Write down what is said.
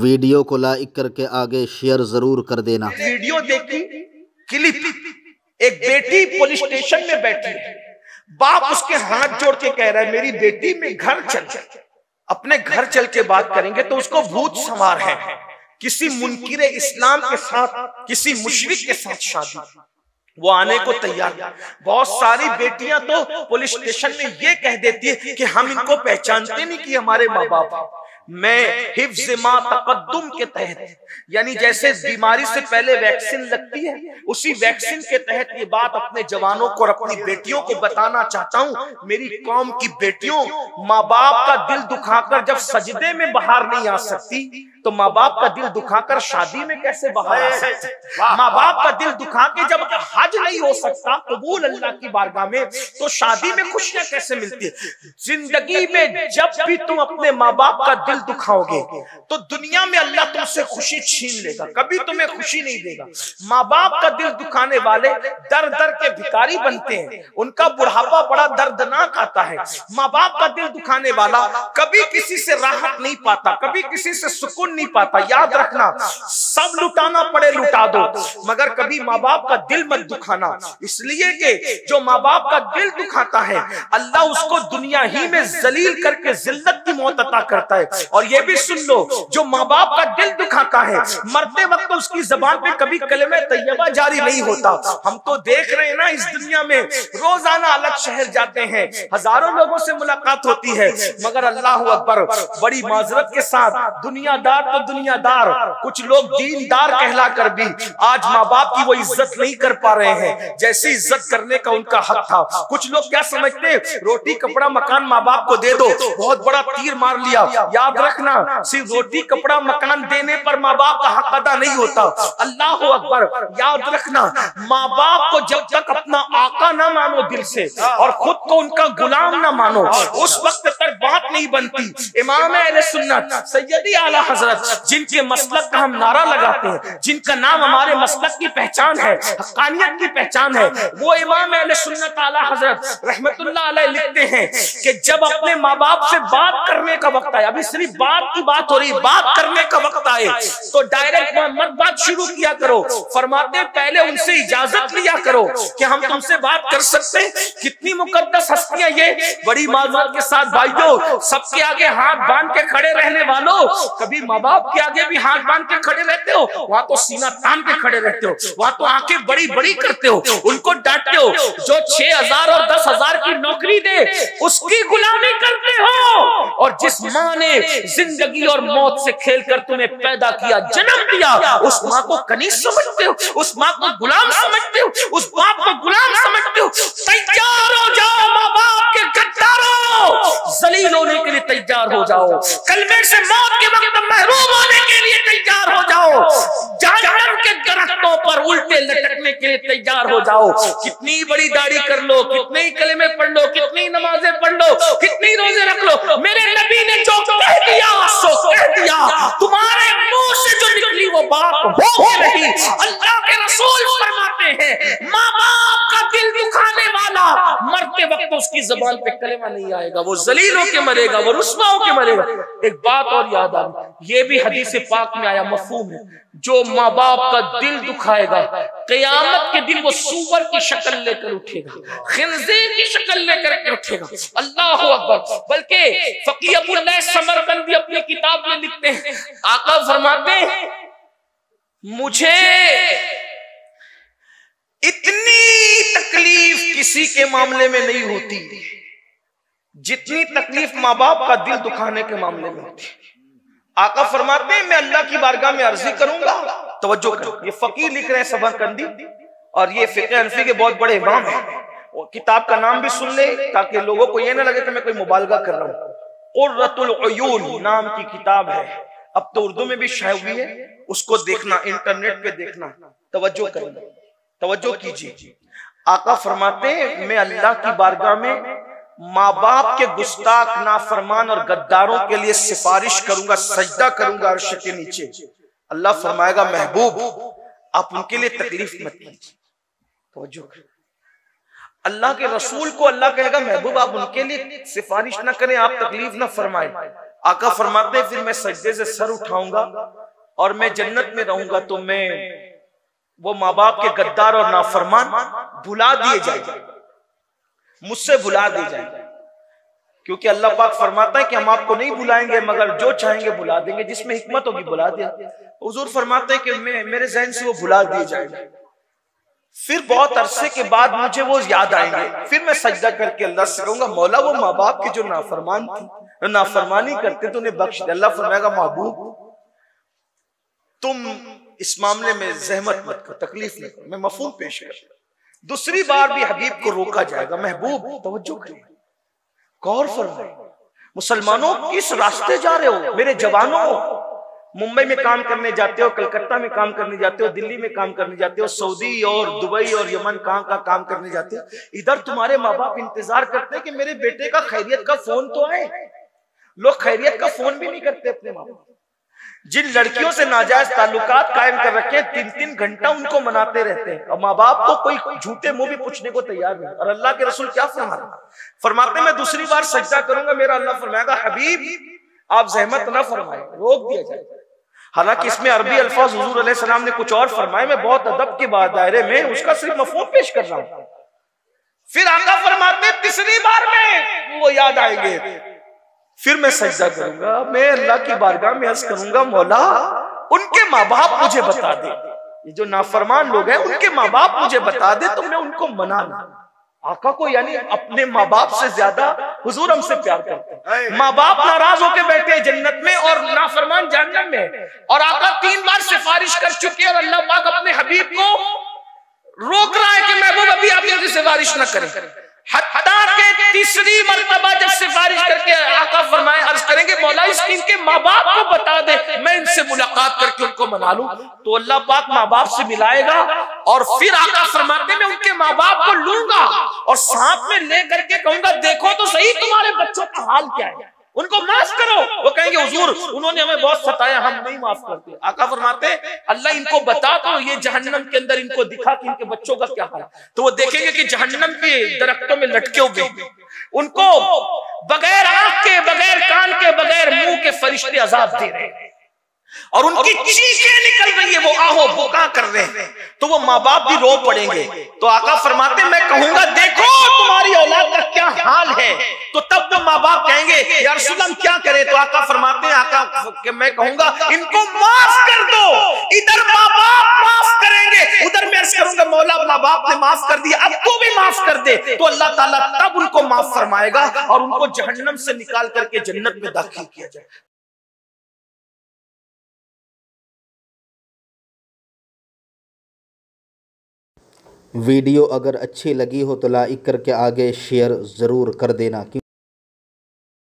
Video को like करके आगे शेयर जरूर कर देना। वीडियो देखी क्लिप, एक बेटी पुलिस स्टेशन में बैठी है, बाप उसके हाथ जोड़ के कह रहा है मेरी बेटी में घर चल, अपने घर चल के बात करेंगे तो उसको भूत सवार है, किसी मुनकिर इस्लाम के साथ, किसी मुशरिक के साथ शादी, वो आने को तैयार। बहुत सारी बेटियां तो पुलिस स्टेशन में ये कह देती है कि हम इनको पहचानते नहीं कि हमारे माँ बाप। मैं हिफ्ज़ मा तक़द्दुम के तहत, यानी जैसे बीमारी से पहले वैक्सीन लगती है, उसी वैक्सीन के तहत ये बात अपने जवानों को और अपनी बेटियों को बताना चाहता हूँ। मेरी कौम की बेटियों, माँ बाप का दिल दुखाकर जब सजदे में बाहर नहीं आ सकती, तो माँ बाप का दिल दुखाकर शादी में कैसे बाहर आ सकती? माँ बाप का दिल दुखा के जब हज नहीं हो सकता कबूल अल्लाह की बारगाह में, तो शादी में खुशियां कैसे मिलती है? जिंदगी में जब भी तुम अपने माँ बाप का दिल दुखाओगे तो दुनिया में अल्लाह तुमसे खुशी छीन लेगा, कभी तुम्हें खुशी नहीं देगा। माँ बाप का दिल दुखाने वाले दर दर के भिखारी बनते हैं, उनका बुढ़ापा बड़ा दर्दनाक आता है। माँ बाप का दिल दुखाने वाला कभी किसी से राहत नहीं पाता, कभी किसी से सुकून नहीं पाता। याद रखना, सब लुटाना पड़े लुटा दो, मगर कभी माँ बाप का दिल मत दुखाना, इसलिए कि जो माँ बाप का दिल दुखाता है अल्लाह उसको दुनिया ही में जलील करके जिल्लत की मौत अता करता है। और ये भी सुन लो, जो माँ बाप का दिल दुखाता है मरते वक्त उसकी जबान पे कभी कलमे तैयबा जारी नहीं होता। हम तो देख रहे हैं ना, इस दुनिया में रोजाना अलग शहर जाते हैं, हजारों लोगों से मुलाकात होती है, मगर अल्लाह अकबर, बड़ी माजरत के साथ दुनियादार तो दुनियादार, कुछ लोग दीनदार कहला कर भी आज माँ बाप की वो इज्जत नहीं कर पा रहे हैं जैसी इज्जत करने का उनका हक था। कुछ लोग क्या समझते, रोटी कपड़ा मकान माँ बाप को दे दो, बहुत बड़ा तीर मार लिया। याद रखना, सिर्फ रोटी कपड़ा मकान देने पर माँ बाप का हक अदा नहीं होता। अल्लाह अकबर, याद रखना, माँ बाप को जब तक अपना आका ना मानो दिल से और खुद को उनका गुलाम ना मानो, उस वक्त तक बात नहीं बनती। इमाम अहले सुन्नत सैयदी आला हजरत, जिनके मसलक का हम नारा लगाते हैं, जिनका नाम हमारे मसलक की पहचान है, हक्कानियत की पहचान है, वो इमाम अहले सुन्नत आला हजरत रहमतुल्लाह अलैह लिखते हैं कि जब अपने माँ बाप से बात करने का वक्त आए, अभी सिर्फ बात की बात हो रही, बात करने का वक्त आए तो डायरेक्ट मत बात शुरू किया करो। फरमाते पहले उनसे इजाजत लिया करो कि हम तुमसे बात कर सकते हैं। कितनी मुकद्दस हस्तियां ये, बड़ी माजरत के साथ भाइयों, सबके आगे हाथ बांध के खड़े रहने वालों, कभी माँ बाप के आगे भी हाथ बांध के खड़े रहते हो? वहां तो सीना तान के खड़े रहते हो, वहां तो आंखें बड़ी बड़ी करते हो, उनको डांटते हो। जो 6,000 और 10,000 की नौकरी दे उसकी गुलामी करते हो, और जिस माँ ने जिंदगी और मौत से खेलकर तुम्हें पैदा किया, जन्म दिया, उस माँ को कनीज समझते हो, उस माँ को गुलाम समझते हो, उस बाप को गुलाम समझते हो। तैयार हो जाओ माँ बाप के गद्दारों, जलील होने के लिए तैयार हो जाओ, कलमे से मौत के वक्त महरूम होने के लिए तैयार हो जाओ, जहन्नम के दरख्तों पर उल्टे लटकने के लिए तैयार हो जाओ। कितनी बड़ी दाढ़ी कर लो, कितने ही कलमे पढ़ लो, कितनी नमाजें पढ़ लो, कितनी रोजे रख लो, मेरे नबी ने जो कह दिया सो कह दिया। तुम्हारे मुंह से जो निकली वो बात हो नहीं। अल्लाह के रसूल फरमाते हैं, माँ बाप का दिल दुखाने वाला मरते वक्त उसकी जबान पे कलेमा नहीं आएगा, वो जलील होके मरेगा, वो रुस्वा होके मरेगा। एक बात और याद आ, ये भी हदीस पाक में आया, मफहूम है, जो माँ बाप का दिल दुखाएगा क़यामत के दिन वो सूअर की शक्ल लेकर उठेगा, खिंजीर की शक्ल लेकर के उठेगा। अल्लाह अकबर। बल्कि फकीह अबूल्लाह समरकंदी अपनी किताब में लिखते हैं, आका फरमाते हैं, मुझे इतनी तकलीफ किसी के मामले में नहीं होती जितनी तकलीफ माँ बाप का दिल दुखाने के मामले में होती। आका फरमाते हैं, मैं अल्लाह की बारगाह में अर्जी करूंगा। तवज्जो करो, ये फकीर लिख रहे हैं समरकंदी, और ये फिक़ह हनफी के बहुत बड़े इमाम हैं। किताब का नाम भी सुन ले ताकि लोगों को ये ना लगे कि मैं कोई मुबालगा कर रहा हूँ। क़ुर्रतुल उयून नाम की किताब है, अब तो उर्दू में भी शाया हुई है, उसको देखना, इंटरनेट पे देखना। तवज्जो करना, तवज्जो कीजिए। आका फरमाते हैं, मैं अल्लाह की बारगाह में माँ बाप के गुस्ताख, नाफरमान और गद्दारों के लिए सिफारिश करूंगा, सजदा करूंगा अर्श के नीचे। अल्लाह फरमाएगा, महबूब आप उनके लिए तकलीफ मत कीजिए। तवज्जो करें, अल्लाह के रसूल को अल्लाह कहेगा, महबूब आप उनके लिए सिफारिश ना करें, आप तकलीफ ना फरमाएं। आका फरमाते हैं फिर मैं सजदे से सर उठाऊंगा और मैं जन्नत में रहूंगा तो मैं वो माँ बाप के गद्दार और नाफरमान भुला दिए जाएंगे, मुझसे भुला दिए जाएंगे। क्योंकि अल्लाह पाक फरमाता है कि हम आपको नहीं भुलाएंगे मगर जो चाहेंगे भुला देंगे, जिसमें हिकमत होगी भुला दिया। हुजूर फरमाते हैं कि मेरे ज़हन से वो भुला दिए जाएंगे। फिर बहुत अरसे के बाद मुझे वो याद आएंगे, फिर मैं सजदा करके अल्लाह से कहूंगा मौला वो माँ बाप के जो नाफरमान थे, नाफरमानी करते तो उन्हें बख्श दे। अल्लाह फरमाएगा महबूब तुम इस मामले में जहमत मत करो, तकलीफ नहीं करो, मैं मफहूम पेश कर। दूसरी बार भी हबीब को रोका जाएगा, महबूब तवज्जो करें, गौर फरमाएं, मुसलमानों किस रास्ते जा रहे हो, मेरे जवानों, मुंबई में काम करने जाते हो, कलकत्ता में काम करने जाते हो, दिल्ली में काम करने जाते हो, सऊदी और दुबई और यमन कहाँ का काम करने जाते हो, इधर तुम्हारे माँ बाप इंतजार करते हैं कि मेरे बेटे का खैरियत का फोन तो आए। लोग खैरियत का फोन भी नहीं करते अपने माँ बाप। जिन लड़कियों से नाजायज ताल्लुकात कायम कर रखे 3-3 घंटा उनको मनाते रहते हैं और माँ बाप को कोई झूठे मुंह भी पूछने को तैयार नहीं। और अल्लाह के रसूल क्या फरमाते मैं दूसरी बार सजदा करूंगा, मेरा अल्लाह फरमाएगा हबीब आप जहमत ना फरमाए, रोक दिया जाए। हालांकि इसमें अरबी अल्फाज हुजूर अलैहि सलाम ने कुछ और फरमाए, मैं बहुत अदब के बाद दायरे में उसका सिर्फ मफहूम पेश कर रहा हूं। फिर आका फरमाते तीसरी बार में वो याद आएंगे, फिर मैं सजदा करूंगा, मैं अल्लाह की बारगाह में अर्ज करूंगा मौला उनके माँ बाप मुझे बता दे, ये जो नाफरमान लोग हैं उनके माँ बाप मुझे बता दे तो मैं उनको मना लूं। आका को यानी अपने माँ बाप से ज्यादा हुजूर हमसे प्यार करते हैं। माँ बाप नाराज होकर बैठे हैं जन्नत में और नाफरमान जहन्नम में, और आका 3 बार सिफारिश कर चुके हैं और अल्लाह पाक अपने हबीब को रोक रहा है कि महबूब अभी आप इनकी सिफारिश न करें। हत्ता के तीसरी मर्तबा जब सिफारिश करके आका फरमाए अर्ज करेंगे मौला इनके माँ बाप को बता दे, मैं इनसे मुलाकात करके उनको मना लूं, तो अल्लाह पाक माँ बाप से मिलाएगा और फिर आका फरमाते मैं उनके माँ बाप को लूंगा और साथ में ले करके कहूंगा देखो तो सही तुम्हारे बच्चों का हाल क्या है, उनको माफ करो। वो कहेंगे हुजूर उन्होंने हमें बहुत सताया, हम नहीं माफ करते। आका फरमाते अल्लाह इनको बता दो ये जहन्नम के अंदर इनको दिखा कि इनके बच्चों का क्या हाल, तो वो देखेंगे कि जहन्नम के दरख्तों में लटके हुए उनको बगैर आंख के, बगैर कान के, बगैर मुंह के फरिश्ते अजाब दे रहे हैं और उनकी चीखें निकल रही है, वो आहो बुका कर रहे हैं, तो वो माँ बाप भी रो पड़ेंगे। तो आका फरमाते मैं कहूंगा देखो तुम्हारी औलाद का क्या हाल है, तो तब तो माँ बाप कहेंगे या रसूल हम क्या करें, तो आका फरमाते हैं आका मैं कहूंगा इनको माफ कर दो। इधर माँ बाप माफ करेंगे, उधर मैं अर्ज करूंगा मौला माँ बाप ने माफ कर दिया अब तो भी माफ कर दे, तो अल्लाह ताला तब उनको माफ फरमाएगा और उनको जहन्नम से निकाल करके जन्नत में दाखिल किया जाए। वीडियो अगर अच्छी लगी हो तो लाइक करके आगे शेयर ज़रूर कर देना।